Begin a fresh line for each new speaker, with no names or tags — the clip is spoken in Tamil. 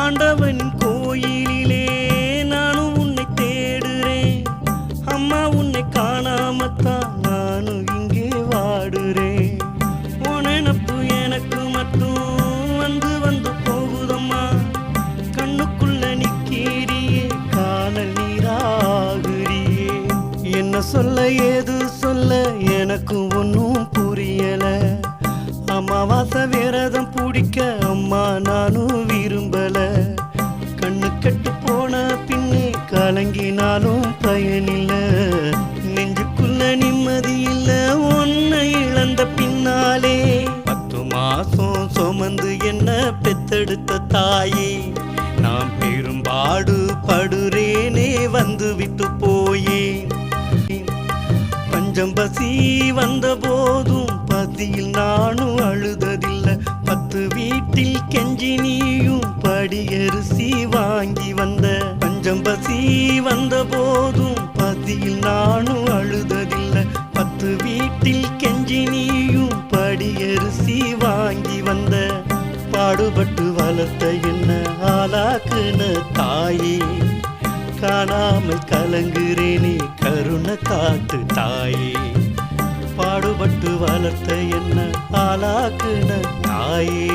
ஆண்டவனின் கோயிலிலே நானும் உன்னை தேடுறேன். அம்மா உன்னை காணாமத்தான் நானும் இங்கே வாடுறேன். உனப்பு எனக்கு மட்டும் வந்து வந்து போகுதம்மா. கண்ணுக்குள்ள நிற்கிறியே காணல் நீராகுறியே. என்ன சொல்ல ஏது சொல்ல எனக்கு ஒன்னும் புரியல. அமாவாசை விரதம் பிடிக்க அம்மா நானும் விரும்பல. கண்ணு கட்டு போன பின்னே கலங்கினாலும் பயனில்ல. நெஞ்சுக்குள்ள நிம்மதி இல்ல உன்னை இழந்த பின்னாலே. 10 மாசம் சுமந்து என்ன பெத்தெடுத்த தாயே, நான் பெரும்பாடு படுறேனே வந்து விட்டு போயேன். பஞ்சம் பசி வந்த போதும் பசியில் நானும் அழுததில்லை. 10 வீட்டில் கெஞ்சி நீயும் படியரிசி வாங்கி வந்த. பஞ்சம் பசி வந்த போதும் பசியில் நானும் அழுததில்லை. 10 வீட்டில் கெஞ்சி நீயும் படியரிசி வாங்கி வந்த. பாடுபட்டு வளர்த்த என்ன ஆளாக்குன தாயே, காணாமல் கலங்குறேனே கருணை காட்டு தாயே. பாடுபட்டு வளர்த்த என்ன ஆளாக்குன தாயே.